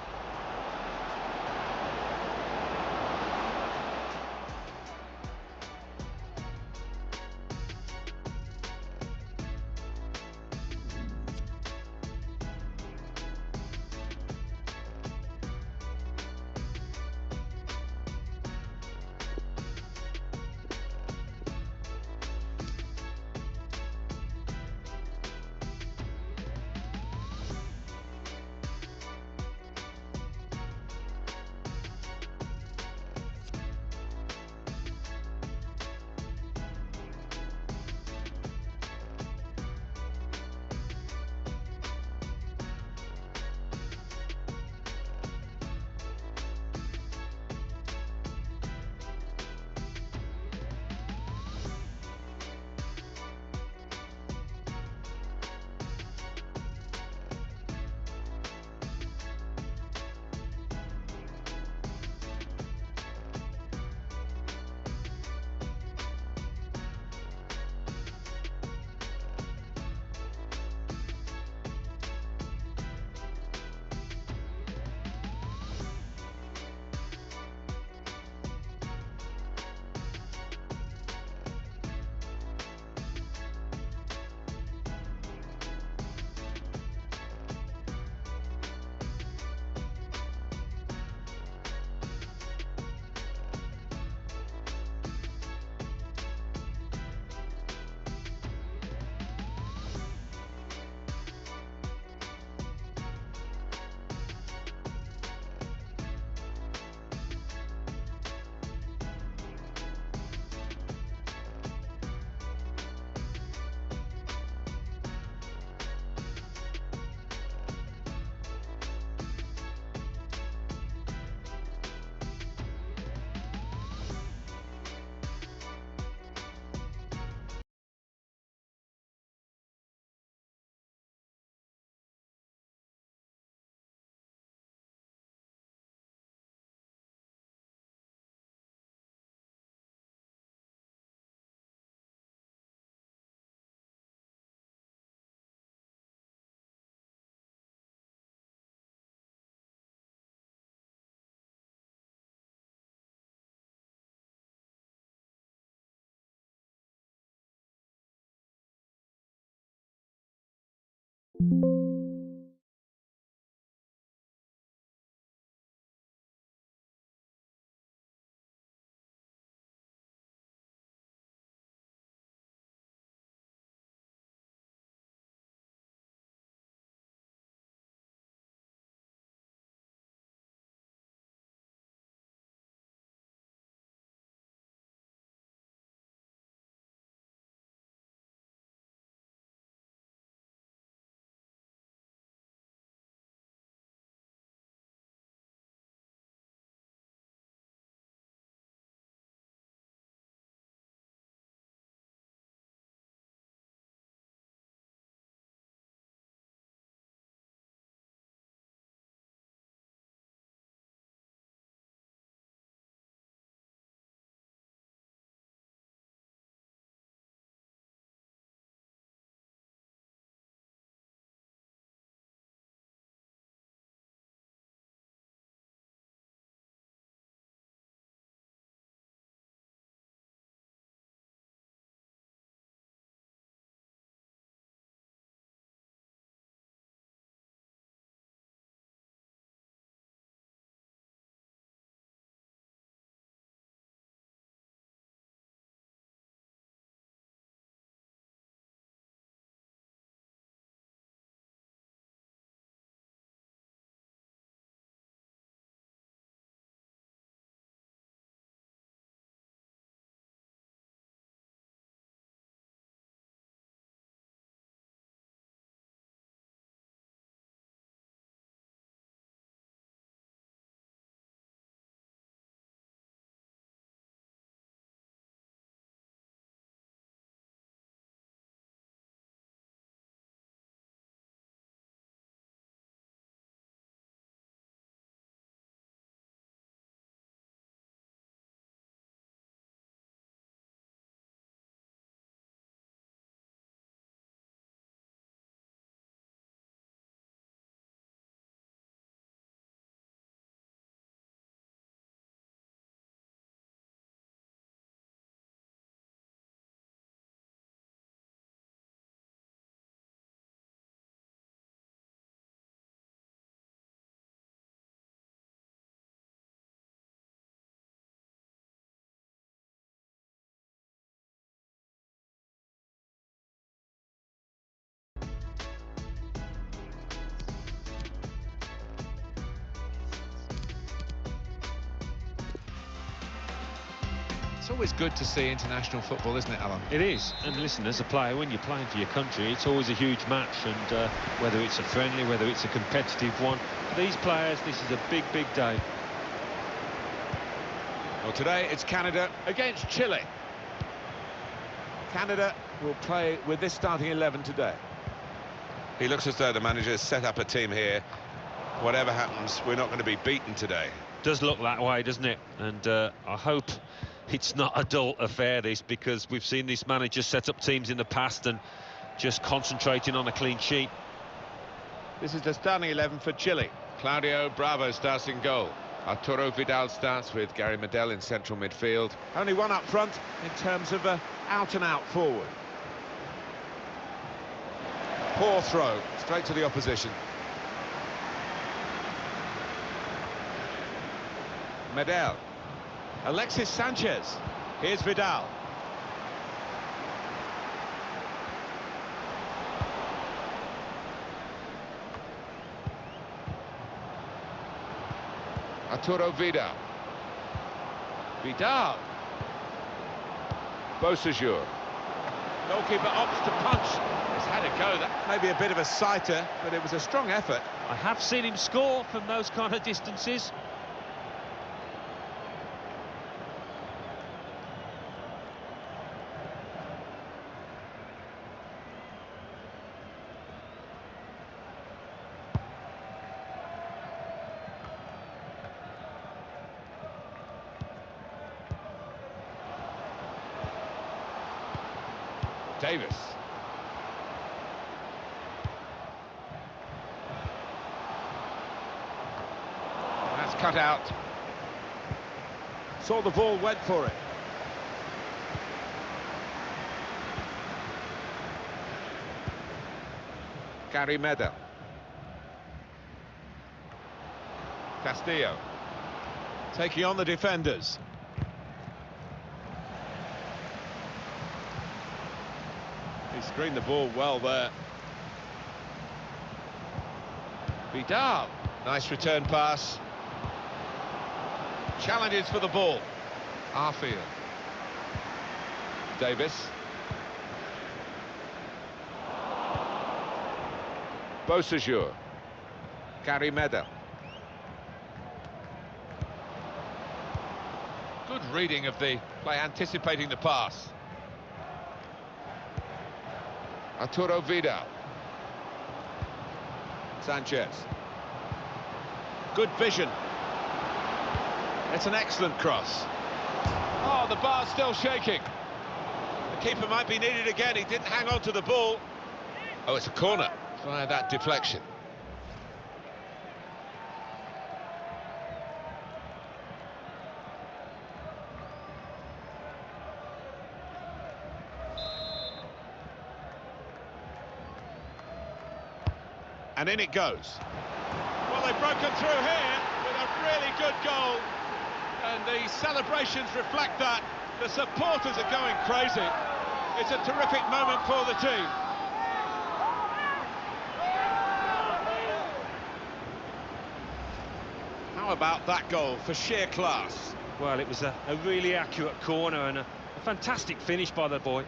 It's always good to see international football, isn't it, Alan? It is, and listen, as a player, when you're playing for your country, it's always a huge match, and whether it's a friendly, whether it's a competitive one, for these players, this is a big, big day. Well, today it's Canada against Chile. Canada will play with this starting 11 today. He looks as though the manager has set up a team here. Whatever happens, we're not going to be beaten today. Does look that way, doesn't it? And I hope it's not a dull affair, this, because we've seen this manager set up teams in the past and just concentrating on a clean sheet. This is the starting 11 for Chile. Claudio Bravo starts in goal. Arturo Vidal starts with Gary Medel in central midfield. Only one up front in terms of a out-and-out forward. Poor throw, straight to the opposition. Medel. Alexis Sanchez. Here's Vidal. Arturo Vidal. Vidal. Beausejour. Goalkeeper opts to punch. He's had a go. That may be a bit of a sighter, but it was a strong effort. I have seen him score from those kind of distances. Davis. That's cut out. Saw the ball, went for it. Gary Medel. Castillo. Taking on the defenders. He screened the ball well there. Vidal. Nice return pass. Challenges for the ball. Arfield. Davis. Beausejour. Gary Medel. Good reading of the play, anticipating the pass. Arturo Vidal. Sanchez. Good vision. It's an excellent cross. Oh, the bar's still shaking. The keeper might be needed again. He didn't hang on to the ball. Oh, it's a corner via that deflection. And in it goes. Well, they've broken through here with a really good goal. And the celebrations reflect that. The supporters are going crazy. It's a terrific moment for the team. How about that goal for sheer class? Well, it was a really accurate corner and a fantastic finish by the boy.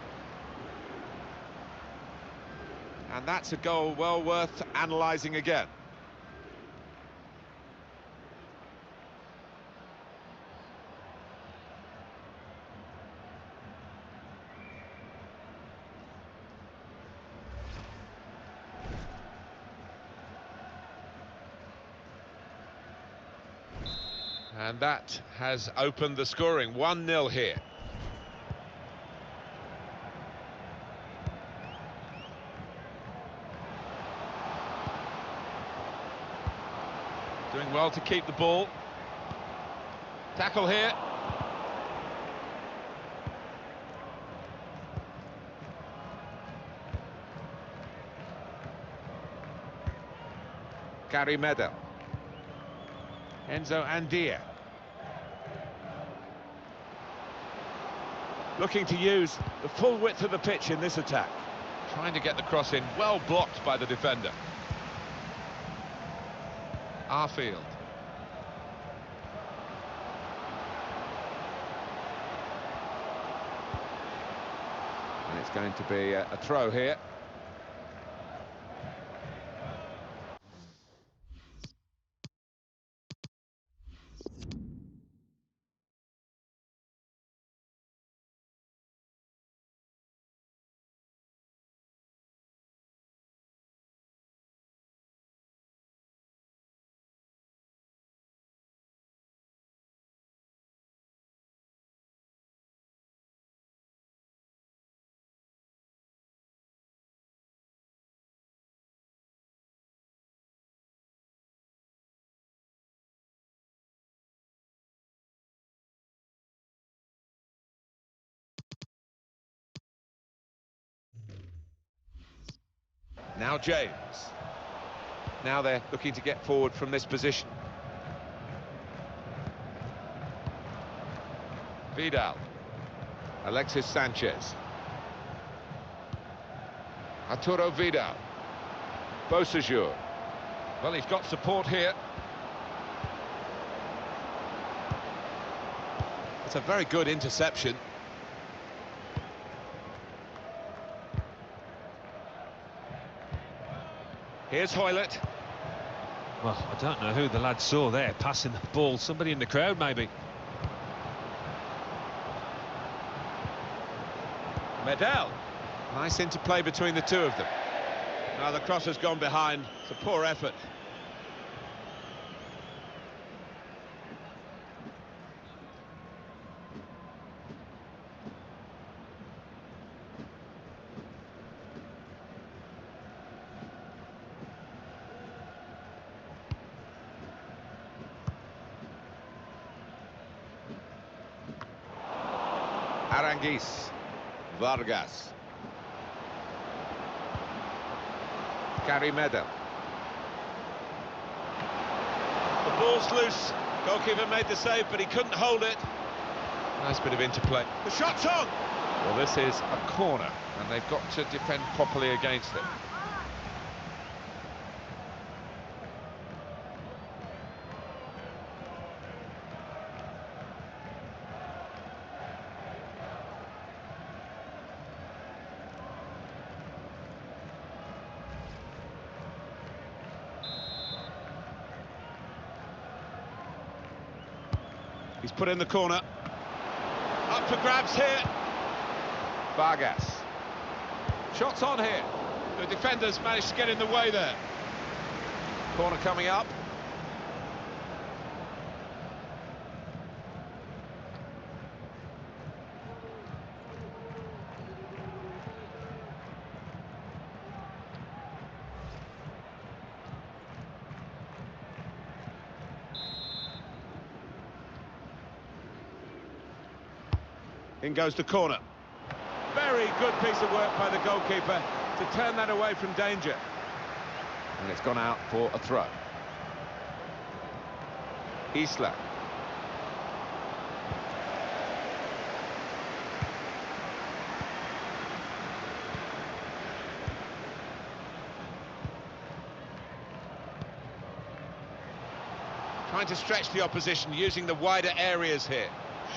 And that's a goal well worth analysing again. And that has opened the scoring. 1-0 here. Doing well to keep the ball. Tackle here. Gary Medel. Enzo Andia. Looking to use the full width of the pitch in this attack. Trying to get the cross in, well blocked by the defender. Arfield. And it's going to be a throw here. Now James. Now they're looking to get forward from this position. Vidal. Alexis Sanchez. Arturo Vidal. Beausejour. Well, he's got support here. It's a very good interception. Here's Hoylett. Well, I don't know who the lad saw there passing the ball. Somebody in the crowd, maybe. Medel. Nice interplay between the two of them. Now the cross has gone behind. It's a poor effort. Aranguiz. Vargas. Gary Medel. The ball's loose. Goalkeeper made the save, but he couldn't hold it. Nice bit of interplay. The shot's on. Well, this is a corner, and they've got to defend properly against it. He's put in the corner. Up for grabs here. Vargas. Shots on here. The defenders managed to get in the way there. Corner coming up. In goes the corner. Very good piece of work by the goalkeeper to turn that away from danger. And it's gone out for a throw. Isla. Trying to stretch the opposition, using the wider areas here.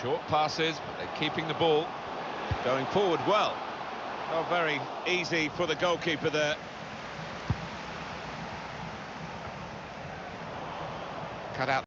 Short passes, but they're keeping the ball. Going forward well. Not very easy for the goalkeeper there. Cut out.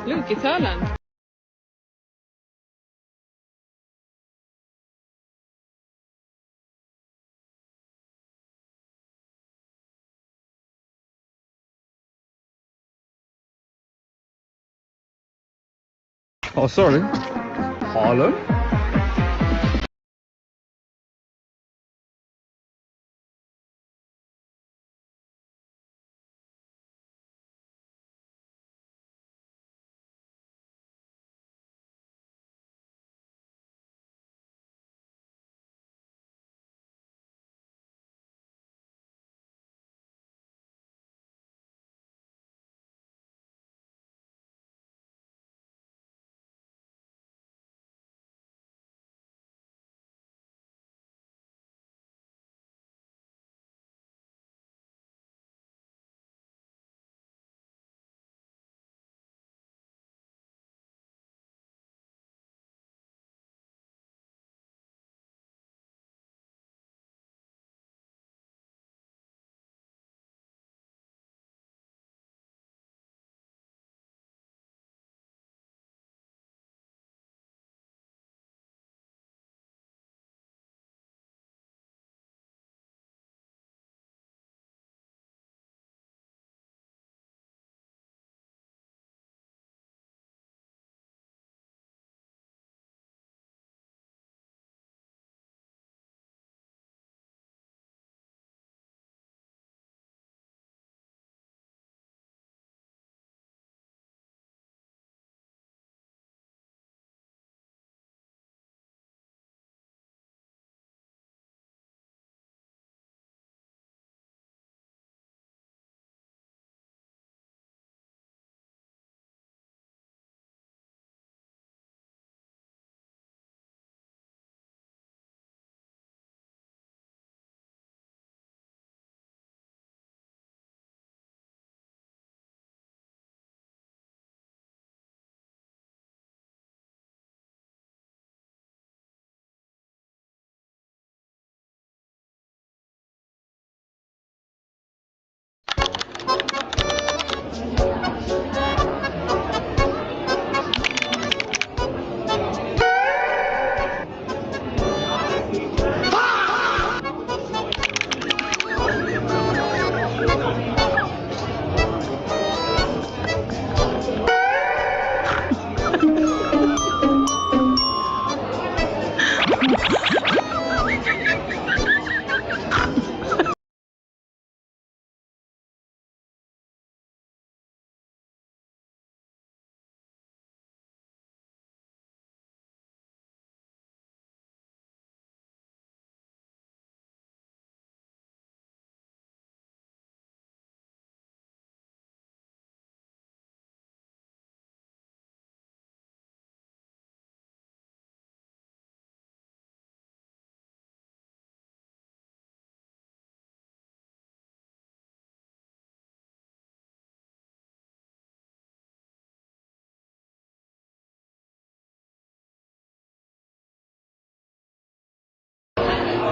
Lunkethölen. Oh, sorry. Harlem?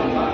Number